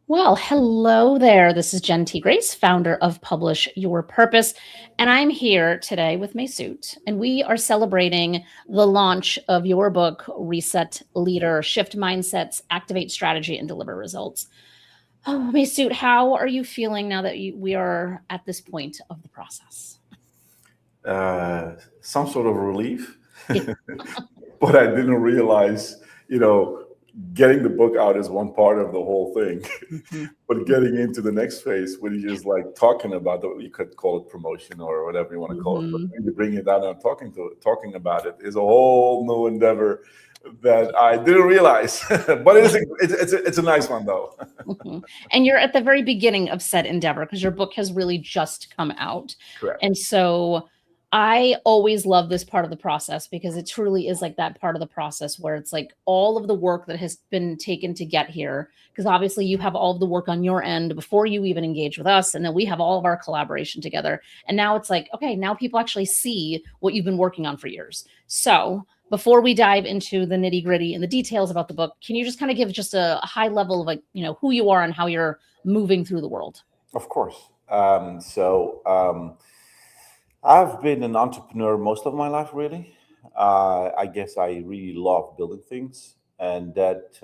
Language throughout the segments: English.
Well, hello there. This is Jen T. Grace, founder of Publish Your Purpose. And I'm here today with Mesut, and we are celebrating the launch of your book, Reset Leader Shift Mindsets, Activate Strategy, and Deliver Results. Oh, Mesut, how are you feeling now that we are at this point of the process? Some sort of relief, but I didn't realize, you know, getting the book out is one part of the whole thing, Mhm. but getting into the next phase, when you just like talking about it, you could call it promotion or whatever you want to call it, but Mhm. really bringing it down and talking about it is a whole new endeavor that I didn't realize. But it's a nice one though. Mhm. And you're at the very beginning of said endeavor because your book has really just come out. Correct. And so I always love this part of the process because it truly is like that part of the process where it's like all of the work that has been taken to get here. Because obviously you have all of the work on your end before you even engage with us. And then we have all of our collaboration together. And now it's like, okay, now people actually see what you've been working on for years. So before we dive into the nitty gritty and the details about the book, can you just kind of give just a high level of like, who you are and how you're moving through the world? Of course. I've been an entrepreneur most of my life, really. I guess I really love building things, and that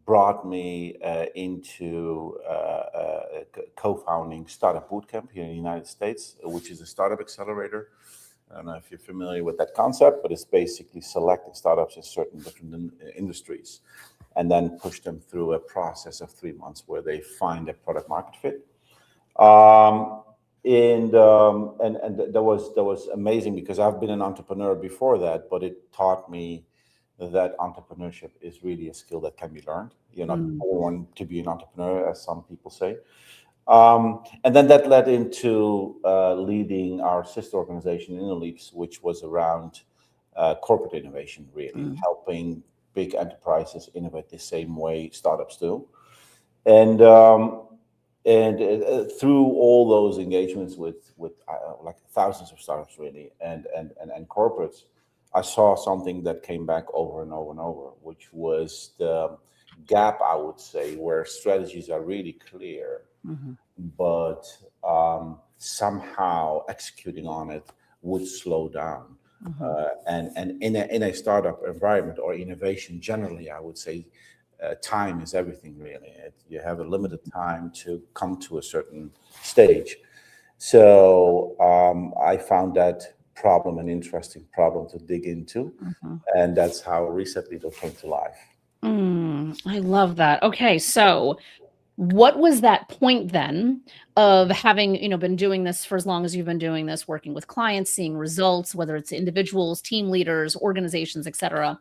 brought me into co-founding Startup Bootcamp here in the United States, which is a startup accelerator. I don't know if you're familiar with that concept, but it's basically selecting startups in certain different industries and then push them through a process of 3 months where they find a product market fit. Um, that was amazing because I've been an entrepreneur before that, but it taught me that entrepreneurship is really a skill that can be learned. You're not Mm, born to be an entrepreneur, as some people say. And then that led into leading our sister organization, InnoLeaps, which was around corporate innovation, really mm, helping big enterprises innovate the same way startups do. And through all those engagements with like thousands of startups, really, and corporates, I saw something that came back over and over and over, which was the gap, I would say, where strategies are really clear, mhm, but somehow executing on it would slow down. mhm, And in a startup environment or innovation generally, I would say time is everything, really. You have a limited time to come to a certain stage. So I found that problem an interesting problem to dig into. mhm. And that's how Reset Leader came to life. I love that. Okay, so what was that point then of having, been doing this for as long as you've been doing this, working with clients, seeing results, whether it's individuals, team leaders, organizations, etc.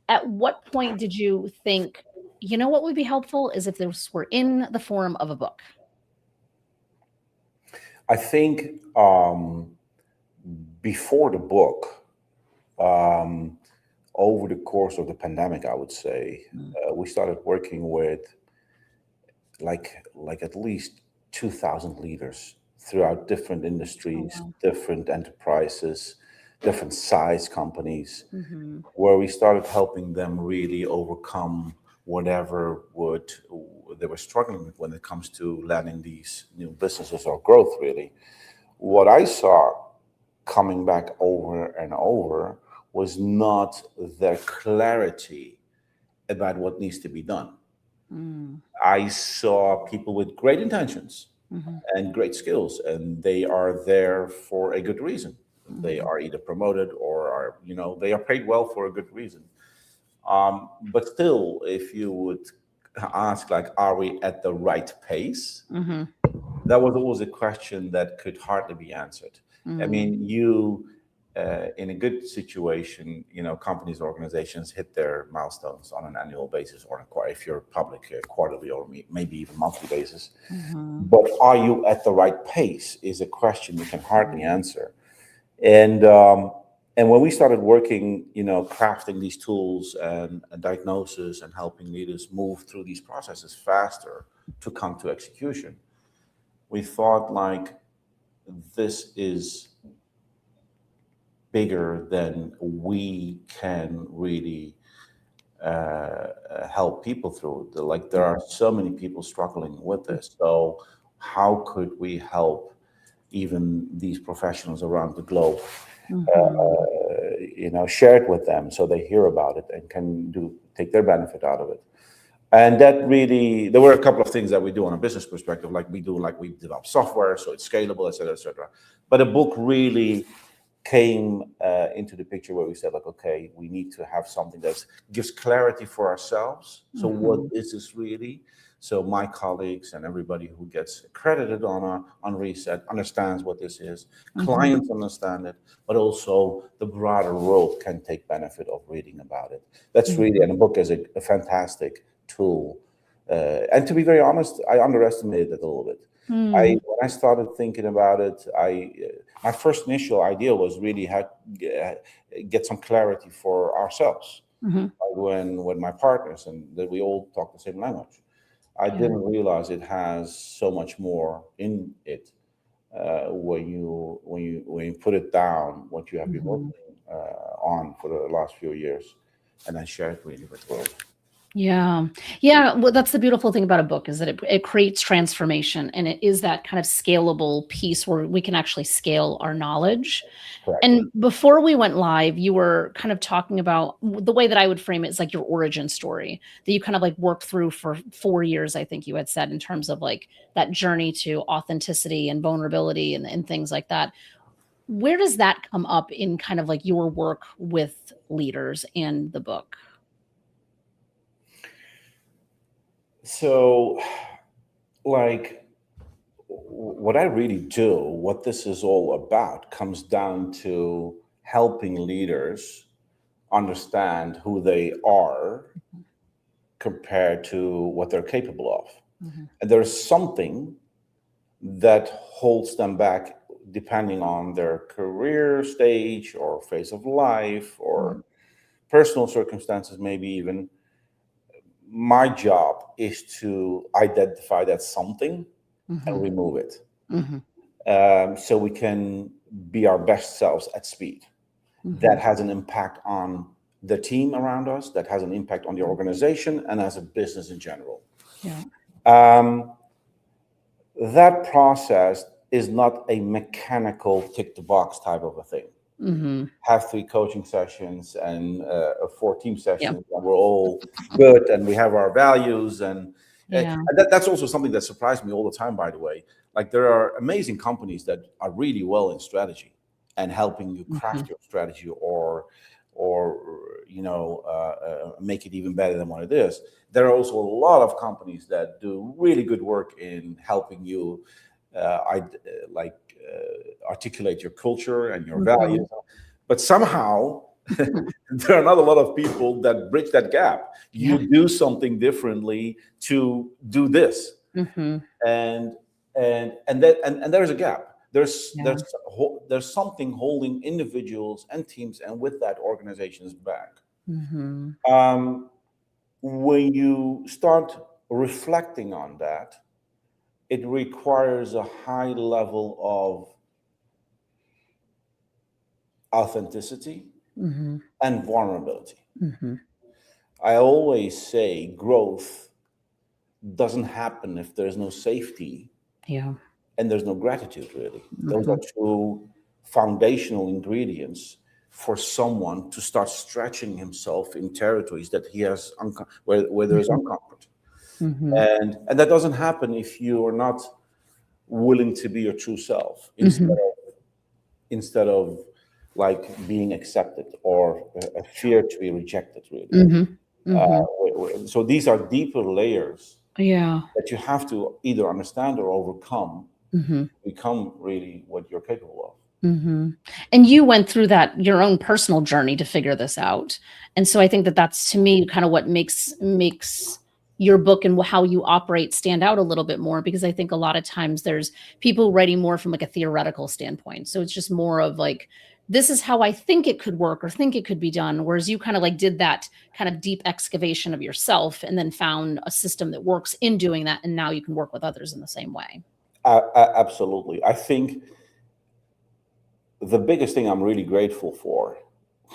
At what point did you think, what would be helpful is if this were in the form of a book? I think before the book, um, over the course of the pandemic, I would say, Mm. we started working with like at least 2,000 leaders throughout different Oh, industries, wow. different enterprises, different size companies, Mhm. where we started helping them really overcome whatever would they were struggling with when it comes to landing these new businesses or growth, really. What I saw coming back over and over was not the clarity about what needs to be done. Mm. I saw people with great intentions Mhm. and great skills, and they are there for a good reason. They Mhm. are either promoted or are, they are paid well for a good reason. But still, if you would ask, like, are we at the right pace? Mhm. That was always a question that could hardly be answered. I Mm. mean, in a good situation, companies, organizations hit their milestones on an annual basis, or if you're public, quarterly or maybe even monthly basis. Mhm. But are you at the right pace is a question you can hardly Mm. answer. And when we started working, crafting these tools and diagnosis and helping leaders move through these processes faster to come to execution, we thought, like, this is bigger than we can really help people through. Like there are so many people struggling with this. So how could we help even these professionals around the globe? Mhm. Share it with them so they hear about it and can take their benefit out of it. And that really, there were a couple of things that we do on a business perspective, like we develop software so it's scalable, et cetera, et cetera. But a book really came into the picture where we said, like, okay, we need to have something that gives clarity for ourselves. So what Mhm. is this really? So my colleagues and everybody who gets accredited on Reset understands what this is. Mhm. Clients understand it, but also the broader world can take benefit of reading about it. That's really, Mhm. and a book is a fantastic tool. And to be very honest, I underestimated it a little bit. Mm. When I started thinking about it, my first initial idea was really how get some clarity for ourselves, Mhm. like when my partners and that we all talk the same language. I Yeah. didn't realize it has so much more in it when you put it down what you have been Mhm. working on for the last few years, and then share it really with the world. Yeah. Yeah, well, that's the beautiful thing about a book is that it creates transformation, and it is that kind of scalable piece where we can actually scale our knowledge. Correct. And before we went live, you were kind of talking about the way that I would frame it is like your origin story that you kind of like worked through for 4 years, I think you had said, in terms of like that journey to authenticity and vulnerability and things like that. Where does that come up in kind of like your work with leaders and the book? So, like, what I really do, what this is all about, comes down to helping leaders understand who they are compared to what they're capable of. Mhm. And there's something that holds them back depending on their career stage or phase of life or Mhm. personal circumstances, maybe even. My job is to identify that something and Mhm. remove it, Mhm. so we can be our best selves at speed. That Mhm. has an impact on the team around us, that has an impact on the organization, and as a business in general. Yeah. Um, that process is not a mechanical tick the box type of a thing. Mhm. Have 3 coaching sessions and 4 team Yeah. sessions, and we're all good, and we have our values, Yeah. and that's also something that surprised me all the time. By the way, like there are amazing companies that are really well in strategy and helping you Mhm. craft your strategy or make it even better than what it is. There are also a lot of companies that do really good work in helping you articulate your culture and your Mhm. values, but somehow there are not a lot of people that bridge that gap. Yeah. You do something differently to do this, Mhm. and and there's a gap. Yeah. There's something holding individuals and teams, and with that, organizations back. Mhm. Um, when you start reflecting on that, it requires a high level of authenticity Mhm. and vulnerability. Mhm. I always say growth doesn't happen if there's no safety Yeah. and there's no gratitude, really. Those are Mhm. two foundational ingredients for someone to start stretching himself in territories that he has where there is Mhm. uncomfort. Mhm. And that doesn't happen if you are not willing to be your true self Mhm. instead of like being accepted or a fear to be rejected, really. Mhm. Mhm. So these are deeper layers Yeah. that you have to either understand or overcome Mhm. to become really what you're capable of. Mhm. And you went through that your own personal journey to figure this out. And so I think that that's to me kind of what makes your book and how you operate stand out a little bit more because I think a lot of times there's people writing more from like a theoretical standpoint. So it's just more of like this is how I think it could work or think it could be done whereas you kind of like did that kind of deep excavation of yourself and then found a system that works in doing that and now you can work with others in the same way. Absolutely. I think the biggest thing I'm really grateful for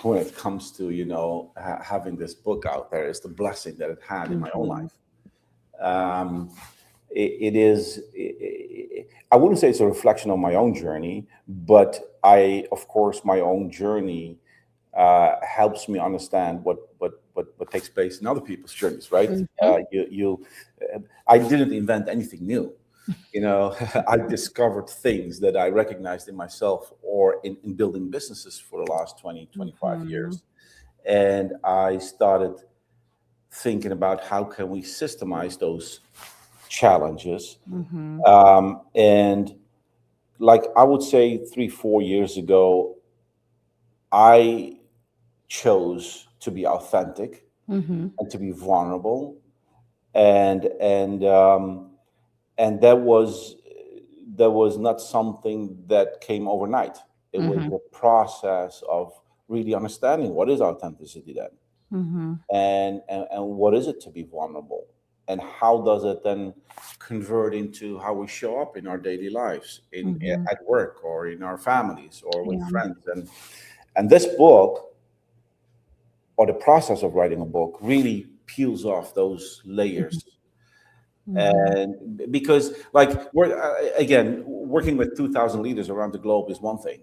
when it comes to having this book out there is the blessing that it had in my own Mhm. life. Um, it is. I wouldn't say it's a reflection of my own journey, but of course, my own journey helps me understand what takes place in other people's journeys. Right? Mhm. I didn't invent anything new. I discovered things that I recognized in myself or in building businesses for the last 20, 25 Mhm. years. And I started thinking about how can we systemize those challenges. Mhm. And like I would say 3, 4 years ago, I chose to be authentic Mhm. and to be vulnerable. And that was not something that came overnight. It was Mhm. a process of really understanding what is authenticity then, Mhm. and what is it to be vulnerable, and how does it then convert into how we show up in our daily lives, Mhm. at work or in our families or with Yeah. friends. And this book, or the process of writing a book, really peels off those Mhm. layers. Mhm. And because, like, we're again, working with 2,000 leaders around the globe is one thing.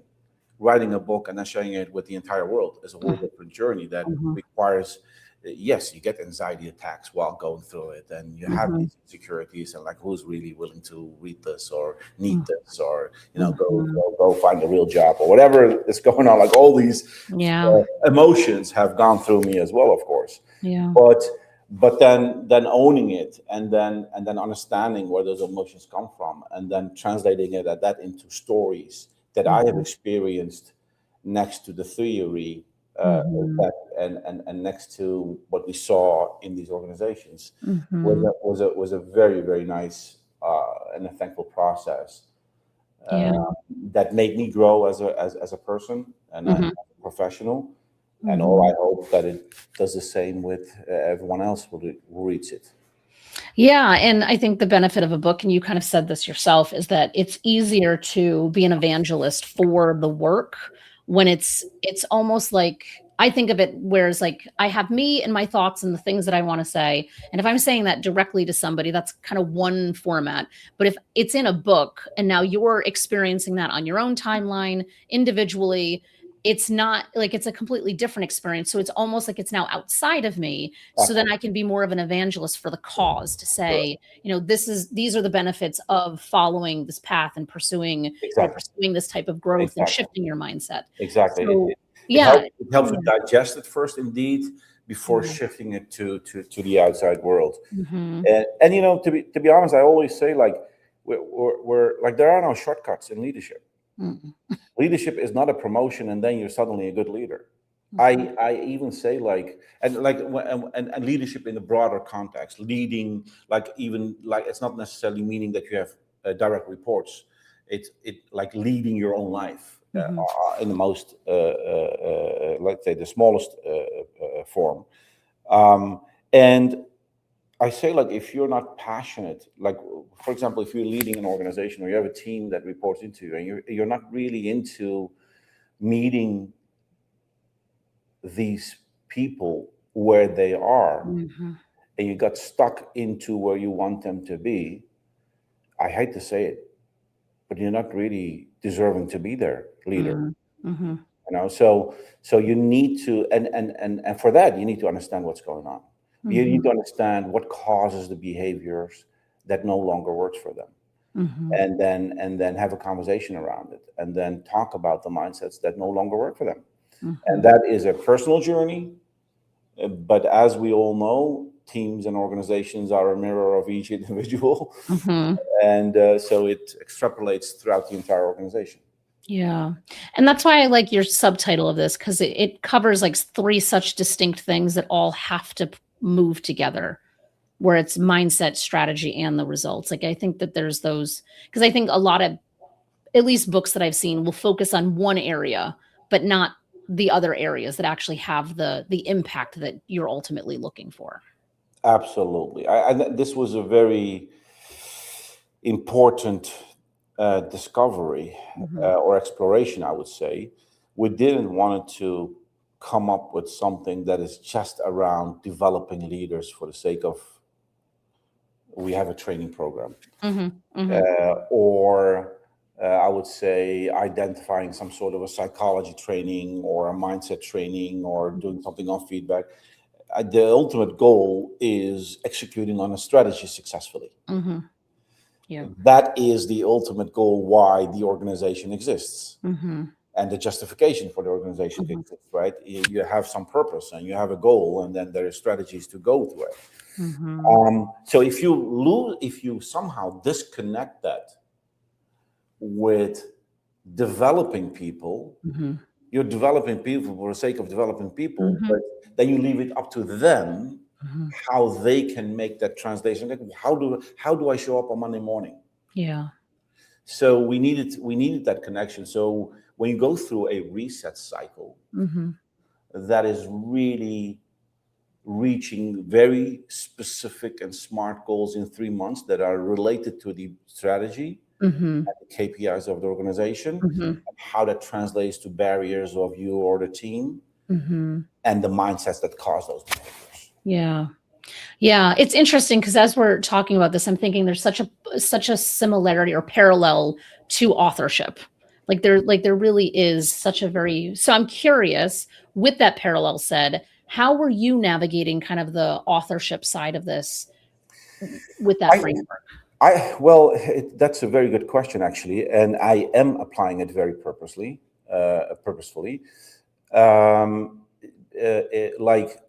Writing a book and then sharing it with the entire world is a whole different journey that Mhm. requires, yes, you get anxiety attacks while going through it, and you have Mhm. these insecurities, and like, who's really willing to read this or need Mhm. this, or go Mhm. go go find a real job or whatever is going on. Like, all these Yeah. emotions have gone through me as well, of course. Yeah. But then owning it, and then understanding where those emotions come from, and then translating that into stories that I have Mhm. experienced next to the theory, Mhm. that and next to what we saw in these organizations, was Mhm. a very, very nice, and a thankful process, Yeah. that made me grow as a person and as Mhm. a professional. And all I Mhm. hope that it does the same with everyone else who reads it. Yeah, and I think the benefit of a book, and you kind of said this yourself, is that it's easier to be an evangelist for the work when it's almost like I think of it whereas like I have me and my thoughts and the things that I want to say. And if I'm saying that directly to somebody, that's kind of one format. But if it's in a book and now you're experiencing that on your own timeline individually, it's not like it's a completely different experience. So it's almost like it's now outside of me, so then I Absolutely. can be more of an evangelist for the cause to Correct. say, these are the benefits of following this path and Exactly. pursuing this type of growth and Exactly. shifting your mindset. Exactly. So It yeah. helps you digest it first, indeed, before Yeah. shifting it to the outside world. Mhm. And to be honest, I always say, like, we're like, there are no shortcuts in leadership. Mm. Leadership is not a promotion and then you're suddenly a good leader. Mhm. I even say, like, and leadership in the broader context, leading, like, even like, it's not necessarily meaning that you have direct reports. It like leading your own life, Mhm. in the most, let's say, the smallest form. And I say, like, if you're not passionate, like, for example, if you're leading an organization or you have a team that reports into you, and you're not really into meeting these people where they are, Mhm. and you got stuck into where you want them to be, I hate to say it, but you're not really deserving to be their leader. Mhm. Mhm. So you need to, and for that, you need to understand what's going on. You need Mhm. to understand what causes the behaviors that no longer works for them, Mhm. and then have a conversation around it, and then talk about the mindsets that no longer work for them. And Mhm. that is a personal journey. But as we all know, teams and organizations are a mirror of each individual. Mhm. And so it extrapolates throughout the entire organization. Yeah. And that's why I like your subtitle of this because it covers like three such distinct things that all have to move together, where it's mindset, strategy, and the results. Like I think that there's those because I think a lot of at least books that I've seen will focus on one area, but not the other areas that actually have the impact that you're ultimately looking for. Absolutely. This was a very important discovery, Mhm. or exploration, I would say. We didn't want it to. come up with something that is just around developing leaders for the sake of we have a training program, Mhm. Mhm. or I would say identifying some sort of a psychology training or a mindset training or doing something on feedback. The ultimate goal is executing on a strategy successfully. Mhm. Yeah. That is the ultimate goal why the organization exists Mhm. and the justification for the organization Mhm. exists, right? You have some purpose and you have a goal, and then there are strategies to go to it. Mhm. So if you somehow disconnect that with developing people, Mhm. you're developing people for the sake of developing people, Mhm. but then you leave it up to them Mhm. how they can make that translation. Like, how do I show up on Monday morning? Yeah. So we needed that connection. So when you go through a reset cycle, Mhm. that is really reaching very specific and smart goals in 3 months that are related to the strategy, Mhm. the KPIs of the organization, Mhm. and how that translates to barriers of you or the team, Mhm. and the mindsets that cause those behaviors. Yeah. Yeah, it's interesting because as we're talking about this, I'm thinking there's such a similarity or parallel to authorship. Like there really is such a very so I'm curious, with that parallel said, how were you navigating kind of the authorship side of this with that I, framework? well, that's a very good question actually, and I am applying it very purposefully. Um, like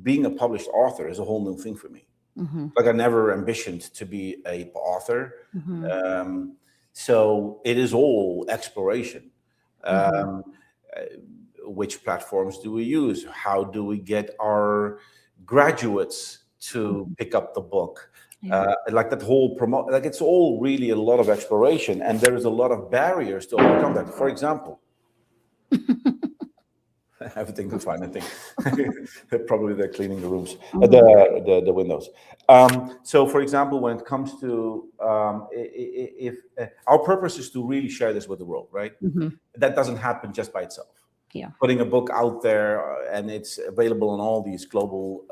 being a published author is a whole new thing for me. Mhm. Like I never ambitioned to be a author, Mhm. um, so it is all exploration. Mhm. Um, which platforms do we use? How do we get our graduates to Mhm. pick up the book? Yeah. Like that whole promote, like it's all really a lot of exploration, and there is a lot of barriers to overcome that. For example, everything is fine. I think probably they're cleaning the rooms, Mhm. the windows. So, for example, when it comes to if our purpose is to really share this with the world, right? Mhm. That doesn't happen just by itself. Yeah. Putting a book out there and it's available on all these global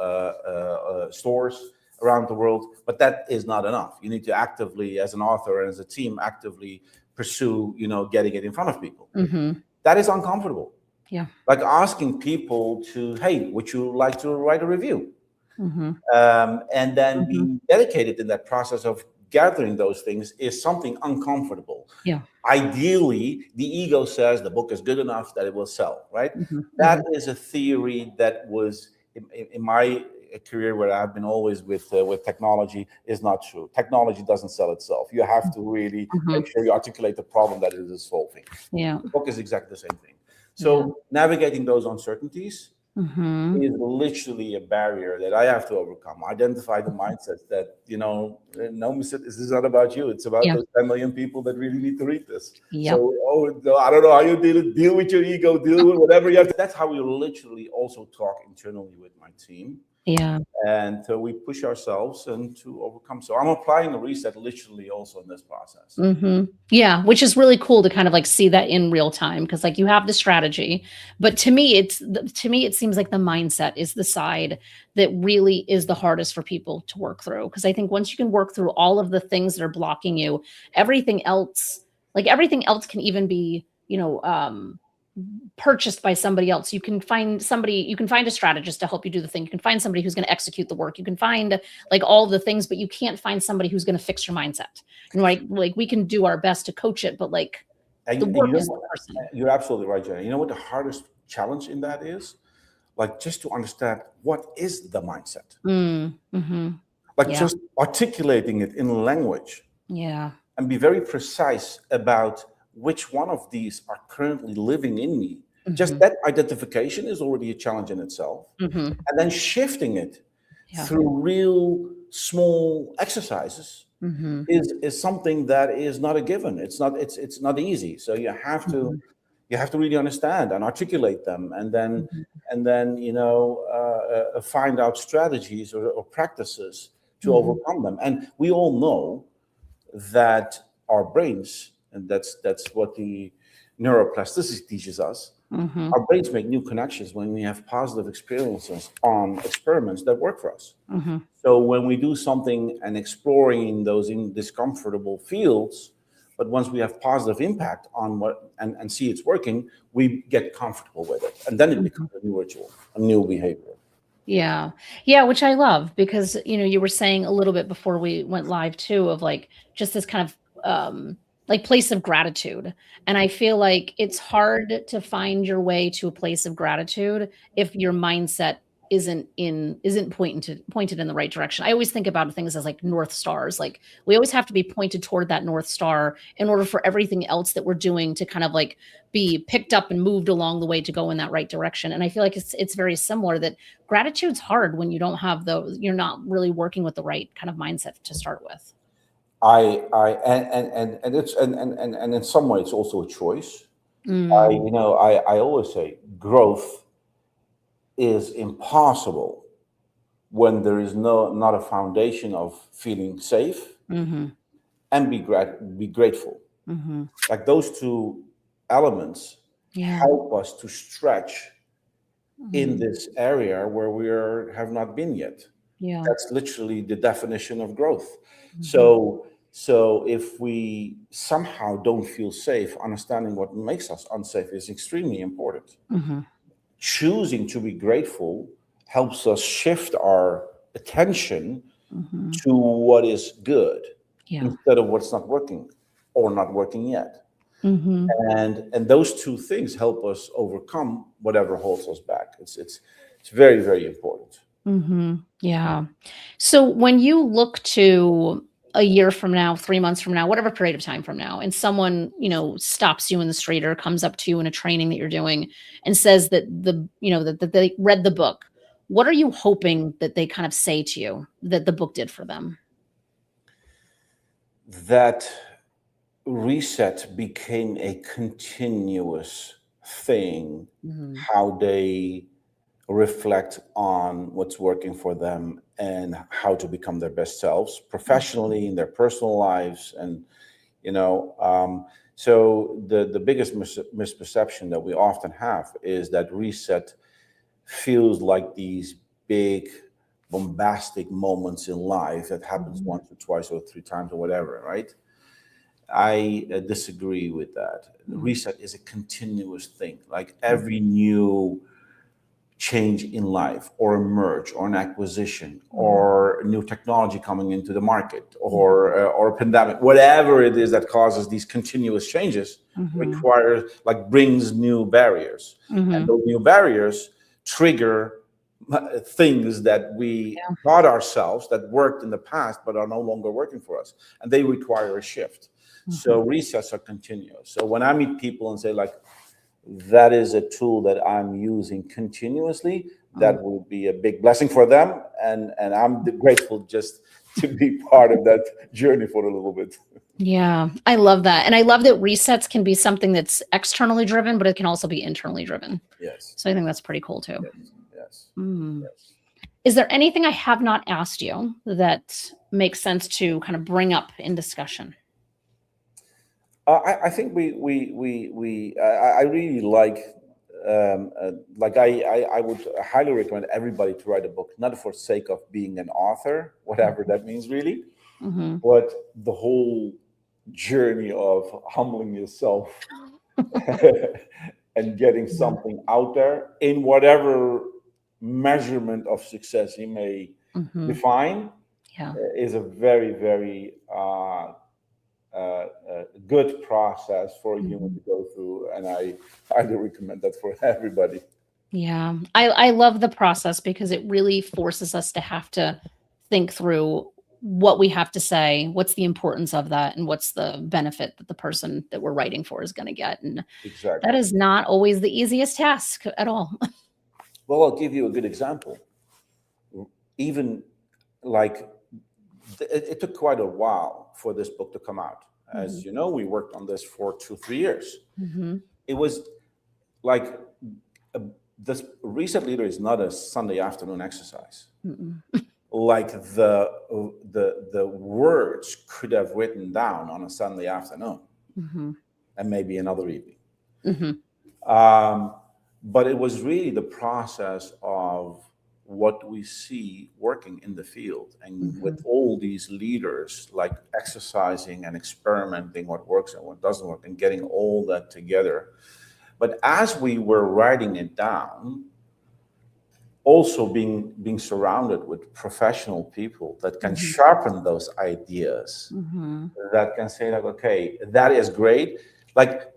stores around the world, but that is not enough. You need to actively, as an author and as a team, actively pursue, getting it in front of people. Mhm. That is uncomfortable. Yeah. Like asking people to, hey, would you like to write a review? Mhm. And then Mhm. being dedicated in that process of gathering those things is something uncomfortable. Yeah. Ideally, the ego says the book is good enough that it will sell, right? Mhm. That Mhm. is a theory that was in my career, where I've been always with technology, is not true. Technology doesn't sell itself. You have to really make Mhm. sure you articulate the problem that it is solving. Yeah. The book is exactly the same thing. Yeah. So navigating those uncertainties Mhm. is literally a barrier that I have to overcome. Identify the mindsets that, no, Mesut, this is not about you. It's about Yeah. those 10 million people that really need to read this. Yep. So, oh, no, I don't know how you deal with your ego, deal with whatever you have. That's how we literally also talk internally with my team. Yeah. And we push ourselves and to overcome. So I'm applying a reset literally also in this process. Mhm. Yeah, which is really cool to kind of, like, see that in real time because, like, you have the strategy, but to me, it seems like the mindset is the side that really is the hardest for people to work through. Because I think once you can work through all of the things that are blocking you, everything else can even be, purchased by somebody else. You can find a strategist to help you do the thing. You can find somebody who's gonna execute the work. You can find, like, all the things, but you can't find somebody who's gonna fix your mindset. Like, we can do our best to coach it, but, like, the And work is the person. you're absolutely right, Jenny. You know what the hardest challenge in that is? Like just to understand what is the mindset. Mhm. Like Yeah, just articulating it in language yeah. and be very precise about which one of these are currently living in me. Just Mhm, that identification is already a challenge in itself. mhm. And then shifting it Yeah. through real small exercises Mhm, is something that is not a given. It's not easy. So mhm, you have to really understand and articulate them, mhm, and then find out strategies or practices to mhm, overcome them. And we all know that our brains, and that's what the neuroplasticity teaches us, Mhm. Our brains make new connections when we have positive experiences on experiments that work for us. Mhm. So when we do something and exploring those in discomfortable fields, but once we have positive impact on what and see it's working, we get comfortable with it. And then it Mhm. becomes a new ritual, a new behavior. Yeah. Yeah, which I love because, you were saying a little bit before we went live too of like just this kind of like place of gratitude. And I feel like it's hard to find your way to a place of gratitude if your mindset isn't pointed in the right direction. I always think about things as like north stars. Like we always have to be pointed toward that north star in order for everything else that we're doing to kind of like be picked up and moved along the way to go in that right direction. And I feel like it's very similar that gratitude's hard when you don't have those you're not really working with the right kind of mindset to start with. And it's and in some way it's also a choice. Mm, I always say growth is impossible when there is not a foundation of feeling safe mhm, and be grateful. mhm. Like those two elements Yeah. help us to stretch in Mhm. this area where have not been yet. Yeah. That's literally the definition of growth. Mhm, So if we somehow don't feel safe, understanding what makes us unsafe is extremely important. mhm, Choosing to be grateful helps us shift our attention mhm. to what is good Yeah. instead of what's not working or not working yet. Mhm, And those two things help us overcome whatever holds us back. It's very, very important. mhm. Yeah. So when you look to a year from now, 3 months from now, whatever period of time from now, and someone, stops you in the street or comes up to you in a training that you're doing and says that that they read the book, what are you hoping that they kind of say to you that the book did for them? That reset became a continuous thing, Mhm, how they reflect on what's working for them and how to become their best selves professionally in their personal lives. And you know so the biggest misperception that we often have is that reset feels like these big bombastic moments in life that happens mhm, once or twice or three times or whatever, right? I disagree with that. mhm, Reset is a continuous thing. Like every new change in life, or a merge, or an acquisition, mhm, or new technology coming into the market, mhm, or a pandemic, whatever it is that causes these continuous changes, mhm, requires like brings new barriers, and mhm. those new barriers trigger things that we Yeah. taught ourselves that worked in the past but are no longer working for us, and they require a shift. Mhm, So resets are continuous. So when I meet people and say like, that is a tool that I'm using continuously, mm. that will be a big blessing for them, and I'm grateful just to be part of that journey for a little bit. Yeah, I love that, and I love that resets can be something that's externally driven, but it can also be internally driven. Yes, So I think that's pretty cool too. yes, yes, Mm. yes. Is there anything I have not asked you that makes sense to kind of bring up in discussion? I think I really like I would highly recommend everybody to write a book, not for sake of being an author, whatever that means really, Mhm. but the whole journey of humbling yourself and getting Yeah. something out there in whatever measurement of success you may Mhm. define Yeah. is a very, very good process for a human Mhm. to go through. And I highly recommend that for everybody. Yeah. I love the process because it really forces us to have to think through what we have to say, what's the importance of that, and what's the benefit that the person that we're writing for is gonna get, and that Exactly. is not always the easiest task at all. Well, I'll give you a good example. Even like it took quite a while for this book to come out. As Mhm. you know, we worked on this for 2, 3 years. Mhm. It was like uh, this reset leader is not a Sunday afternoon exercise. Mm-mm. Like the words could have written down on a Sunday afternoon Mhm. and maybe another evening. Mhm. but it was really the process of what we see working in the field, and with Mhm. all these leaders like exercising and experimenting what works and what doesn't work and getting all that together. But as we were writing it down, also being surrounded with professional people that can Mhm. sharpen those ideas, Mhm. that can say like, okay, that is great. Like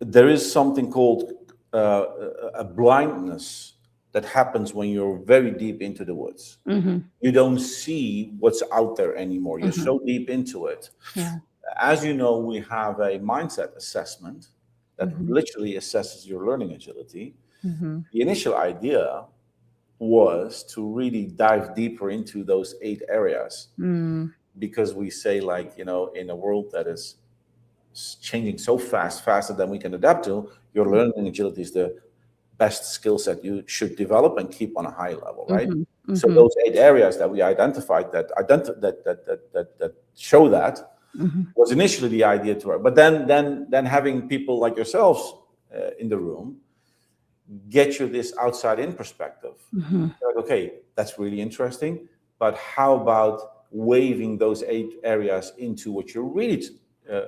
there is something called a blindness that happens when you're very deep into the woods. Mhm. You don't see what's out there anymore. You're Mhm. so deep into it. Yeah. As you know, we have a mindset assessment that Mhm. literally assesses your learning agility. Mhm. The initial idea was to really dive deeper into those 8 areas, Mm. because we say, like, in a world that is changing so fast, faster than we can adapt to, your learning agility is the best skill set you should develop and keep on a high level, right? Mhm. So Mhm. those 8 areas that we identified that show that Mhm. was initially the idea to work. But then having people like yourselves in the room get you this outside in perspective. Mhm. Like, okay, that's really interesting, but how about waving those 8 areas into what you're really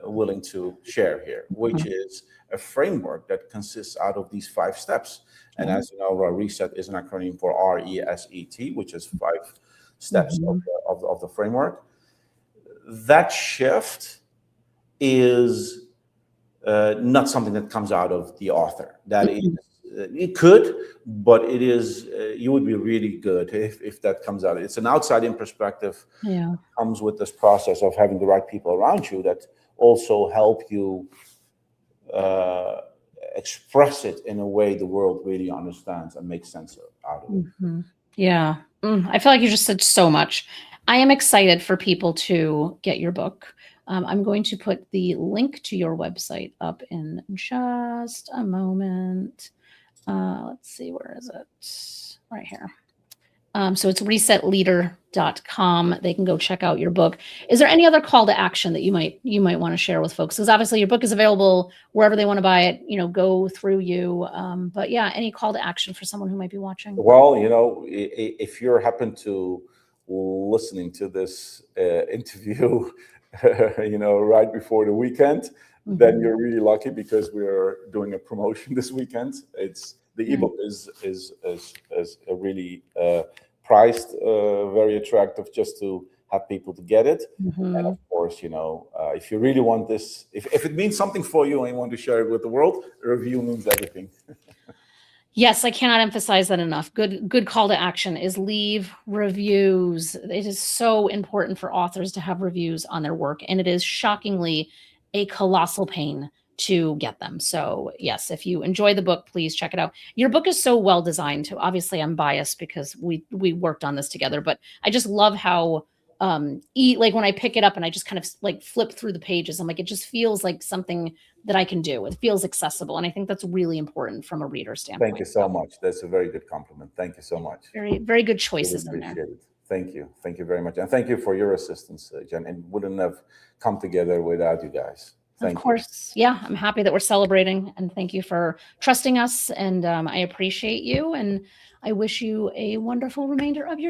willing to share here, which Mhm. is a framework that consists out of these 5 steps. And Yeah. as you know, reset is an acronym for RESET, which is 5 steps of Mhm. the framework. That shift is not something that comes out of the author. That is, Mhm. it could, but it is. You would be really good if that comes out. It's an outside-in perspective. Yeah. Comes with this process of having the right people around you that also help you uh, express it in a way the world really understands and makes sense out of it. Mhm. Yeah. I feel like you just said so much. I am excited for people to get your book. I'm going to put the link to your website up in just a moment. Let's see, where is it? Right here. So it's resetleader.com. They can go check out your book. Is there any other call to action that you might want to share with folks? Because obviously your book is available wherever they want to buy it, go through you. But yeah, any call to action for someone who might be watching? Well, if you're happen to listening to this interview, right before the weekend, then Mhm. you're really lucky because we're doing a promotion this weekend. It's the Nice. ebook is a really priced, very attractive, just to have people to get it. And of Mhm. course, if you really want this, if it means something for you and you want to share it with the world, a review means everything. Yes, I cannot emphasize that enough. Good call to action is leave reviews. It is so important for authors to have reviews on their work, and it is shockingly a colossal pain to get them. So, yes, if you enjoy the book, please check it out. Your book is so well designed too. Obviously, I'm biased because we worked on this together, but I just love how like when I pick it up and I just kind of like flip through the pages, I'm like it just feels like something that I can do. It feels accessible, and I think that's really important from a reader Thank you standpoint. so So, much. That's a very good compliment. Thank you so much. very very good Really choices in there. appreciate it. Thank you. Thank you very much. And thank you for your assistance, Jen. And wouldn't have come together without you guys. Of Thank you. course, yeah, I'm happy that we're celebrating, and thank you for trusting us. And I appreciate you, and I wish you a wonderful remainder of your